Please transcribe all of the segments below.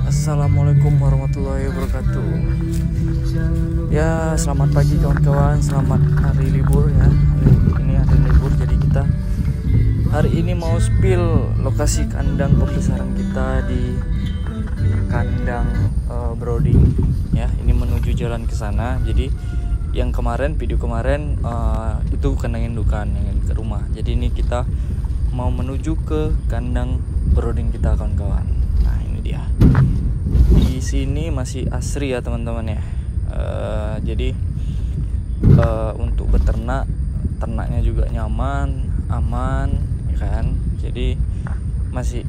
Assalamualaikum warahmatullahi wabarakatuh. Ya, selamat pagi kawan-kawan, selamat hari libur ya. Ini hari libur, jadi kita hari ini mau spill lokasi kandang pembesaran kita di kandang Broding ya. Ini menuju jalan ke sana. Jadi yang kemarin, video kemarin itu kandang indukan yang ke rumah. Jadi ini kita mau menuju ke kandang Broding kita kawan-kawan. Nah, ini dia. Di sini masih asri ya teman-teman ya. Jadi untuk beternak, ternaknya juga nyaman, aman ya kan. Jadi masih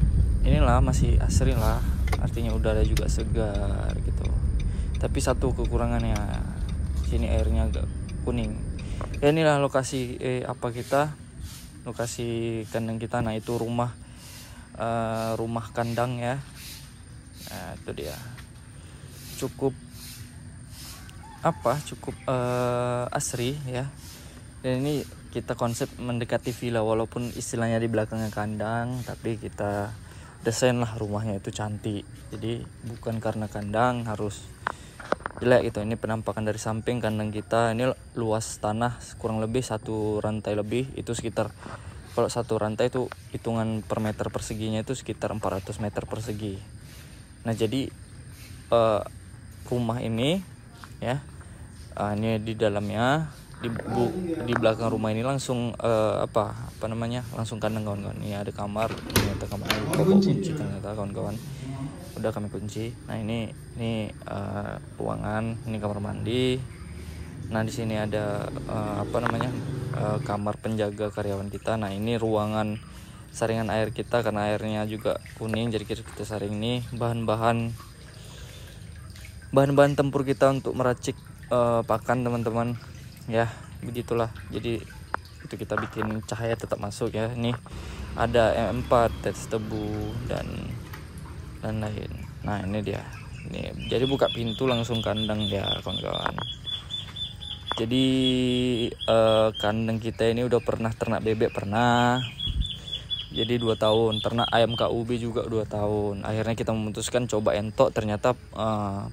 masih asri lah, artinya udara juga segar gitu. Tapi satu kekurangannya, sini airnya agak kuning ya. Inilah lokasi lokasi kandang kita. Nah, itu rumah kandang ya. Nah, itu dia. Cukup asri ya. Dan ini kita konsep mendekati villa, walaupun istilahnya di belakangnya kandang, tapi kita desain lah rumahnya itu cantik. Jadi bukan karena kandang harus jelek gitu. Ini penampakan dari samping kandang kita. Ini luas tanah kurang lebih satu rantai lebih, itu sekitar, kalau satu rantai itu hitungan per meter perseginya itu sekitar 400 meter persegi. Nah, jadi rumah ini ya, ini di dalamnya, di belakang rumah ini langsung langsung kandang kawan-kawan. Ini ada kamar, ternyata kamarnya kunci ternyata kawan-kawan, udah kami kunci. Nah, ini ruangan, ini kamar mandi. Nah, di sini ada kamar penjaga karyawan kita. Nah, ini ruangan saringan air kita, karena airnya juga kuning, jadi kita saring ini bahan-bahan tempur kita untuk meracik pakan teman-teman ya, begitulah. Jadi itu kita bikin cahaya tetap masuk ya. Ini ada M4, tetes tebu dan lain. Nah, ini dia. Ini jadi buka pintu langsung kandang ya kawan-kawan. Jadi kandang kita ini udah pernah ternak bebek, pernah. Jadi 2 tahun, ternak ayam KUB juga 2 tahun. Akhirnya kita memutuskan coba entok, ternyata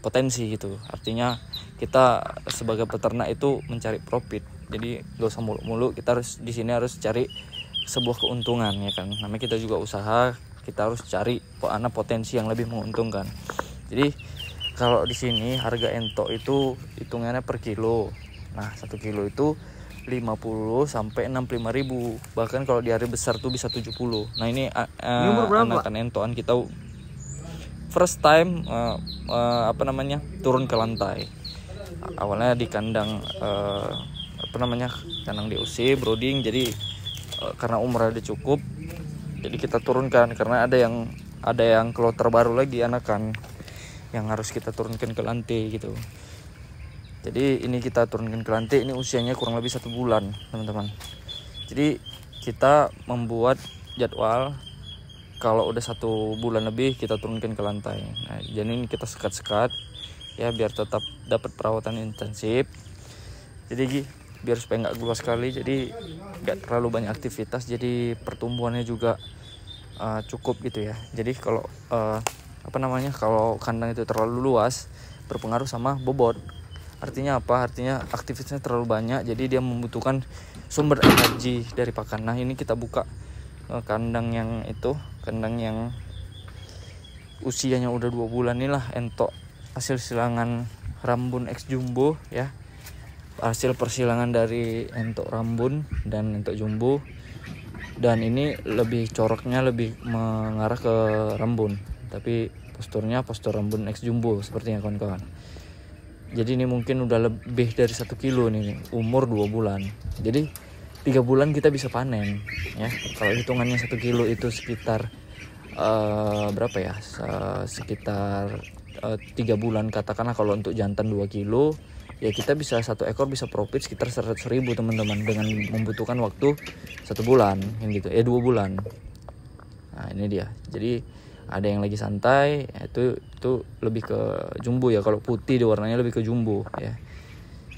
potensi gitu. Artinya kita sebagai peternak itu mencari profit. Jadi gak usah muluk-muluk, kita di sini harus cari sebuah keuntungan ya kan. Namanya kita juga usaha, kita harus cari potensi yang lebih menguntungkan. Jadi kalau di sini harga entok itu hitungannya per kilo. Nah, 1 kilo itu 50 sampai 65 ribu, bahkan kalau di hari besar tuh bisa 70. Nah, ini anakan entoan kita first time turun ke lantai. Awalnya di kandang kandang DOC Broding. Jadi karena umur udah cukup, jadi kita turunkan, karena ada yang kloter baru lagi anakan yang harus kita turunkan ke lantai gitu. Jadi ini kita turunkan ke lantai, ini usianya kurang lebih 1 bulan teman-teman. Jadi kita membuat jadwal, kalau udah 1 bulan lebih kita turunkan ke lantai. Nah, jadi ini kita sekat-sekat ya, biar tetap dapat perawatan intensif. Jadi biar supaya nggak luas sekali, jadi nggak terlalu banyak aktivitas, jadi pertumbuhannya juga cukup gitu ya. Jadi kalau kalau kandang itu terlalu luas, berpengaruh sama bobot. Artinya apa? Artinya aktivitasnya terlalu banyak, jadi dia membutuhkan sumber energi dari pakan. Nah, ini kita buka kandang yang usianya udah 2 bulan inilah entok, hasil silangan Rambun X Jumbo ya. Hasil persilangan dari entok Rambun dan entok Jumbo. Dan ini coroknya lebih mengarah ke Rambun, tapi postur Rambun X Jumbo sepertinya kawan-kawan. Jadi ini mungkin udah lebih dari 1 kilo nih, umur 2 bulan. Jadi 3 bulan kita bisa panen ya. Kalau hitungannya 1 kilo itu sekitar berapa ya? Sekitar 3 bulan katakanlah. Kalau untuk jantan 2 kilo ya, kita bisa 1 ekor bisa profit sekitar 100 ribu teman-teman, dengan membutuhkan waktu 1 bulan yang gitu 2 bulan. Nah, ini dia. Jadi ada yang lagi santai, itu lebih ke jumbo ya. Kalau putih warnanya lebih ke jumbo ya.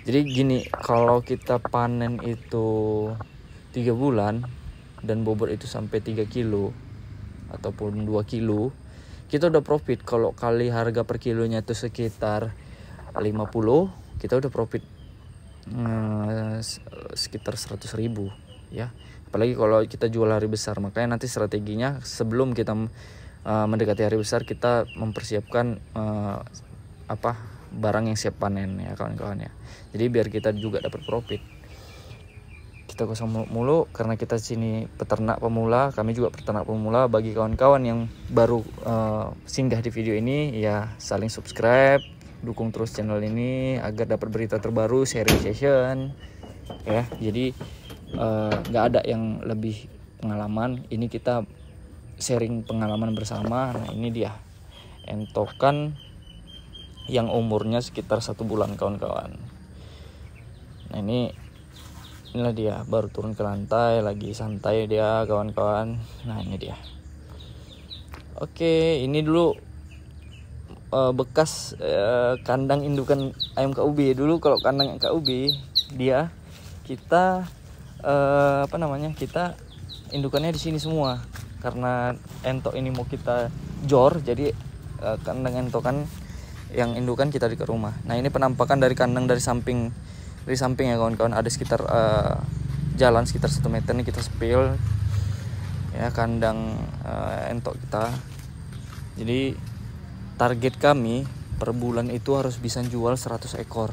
Jadi gini, kalau kita panen itu 3 bulan dan bobot itu sampai 3 kilo ataupun 2 kilo, kita udah profit. Kalau kali harga per kilonya itu sekitar 50, kita udah profit sekitar 100.000 ya. Apalagi kalau kita jual hari besar. Makanya nanti strateginya sebelum kita mendekati hari besar, kita mempersiapkan barang yang siap panen ya kawan-kawan ya. Jadi biar kita juga dapat profit. Kita kosong mulu karena kita sini peternak pemula, kami juga peternak pemula. Bagi kawan-kawan yang baru singgah di video ini ya, saling subscribe, dukung terus channel ini agar dapat berita terbaru, sharing session ya. Jadi nggak ada yang lebih pengalaman, ini kita sharing pengalaman bersama. Nah ini dia entokan yang umurnya sekitar 1 bulan kawan-kawan. Nah inilah dia, baru turun ke lantai, lagi santai dia kawan-kawan. Nah ini dia. Oke, ini dulu bekas kandang indukan ayam KUB. Dulu kalau kandang KUB dia kita kita indukannya di sini semua. Karena entok ini mau kita jor, jadi kandang entokan yang indukan kita di ke rumah. Nah ini penampakan dari kandang dari samping ya kawan-kawan. Ada sekitar jalan sekitar 1 meter nih, kita spill ya kandang entok kita. Jadi target kami per bulan itu harus bisa jual 100 ekor.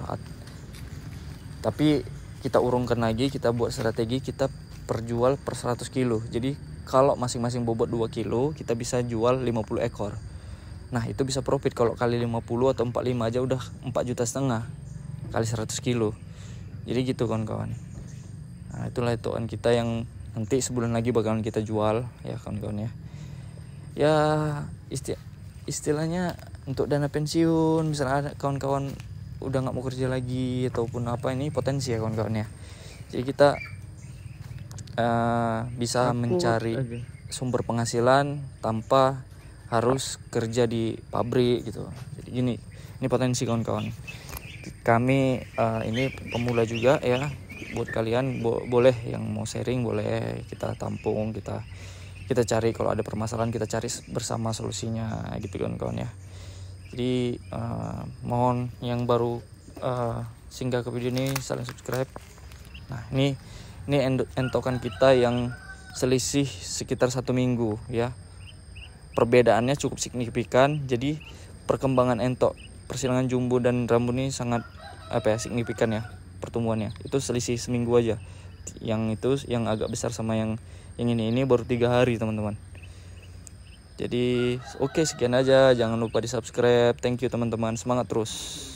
Tapi kita urungkan lagi, kita buat strategi, kita perjual per 100 kilo. Jadi kalau masing-masing bobot 2 kilo, kita bisa jual 50 ekor. Nah itu bisa profit. Kalau kali 50 atau 45 aja udah 4,5 juta kali 100 kilo. Jadi gitu kawan-kawan. Nah itulah hitungan kita yang nanti sebulan lagi bakalan kita jual ya kawan-kawan ya. Ya istilahnya untuk dana pensiun, misalnya ada kawan-kawan udah nggak mau kerja lagi ataupun apa, ini potensi ya kawan-kawan ya. Jadi kita bisa mencari sumber penghasilan tanpa harus kerja di pabrik gitu. Jadi ini potensi kawan-kawan. Kami ini pemula juga ya. Buat kalian boleh yang mau sharing, boleh kita tampung, kita cari. Kalau ada permasalahan kita cari bersama solusinya gitu kawan-kawan ya. Jadi mohon yang baru singgah ke video ini saling subscribe. Nah ini entokan kita yang selisih sekitar 1 minggu ya. Perbedaannya cukup signifikan. Jadi perkembangan entok persilangan jumbo dan rambu ini sangat signifikan ya pertumbuhannya. Itu selisih seminggu aja. Yang agak besar sama yang ini baru 3 hari teman-teman. Jadi oke, sekian aja, jangan lupa di subscribe. Thank you teman-teman, semangat terus.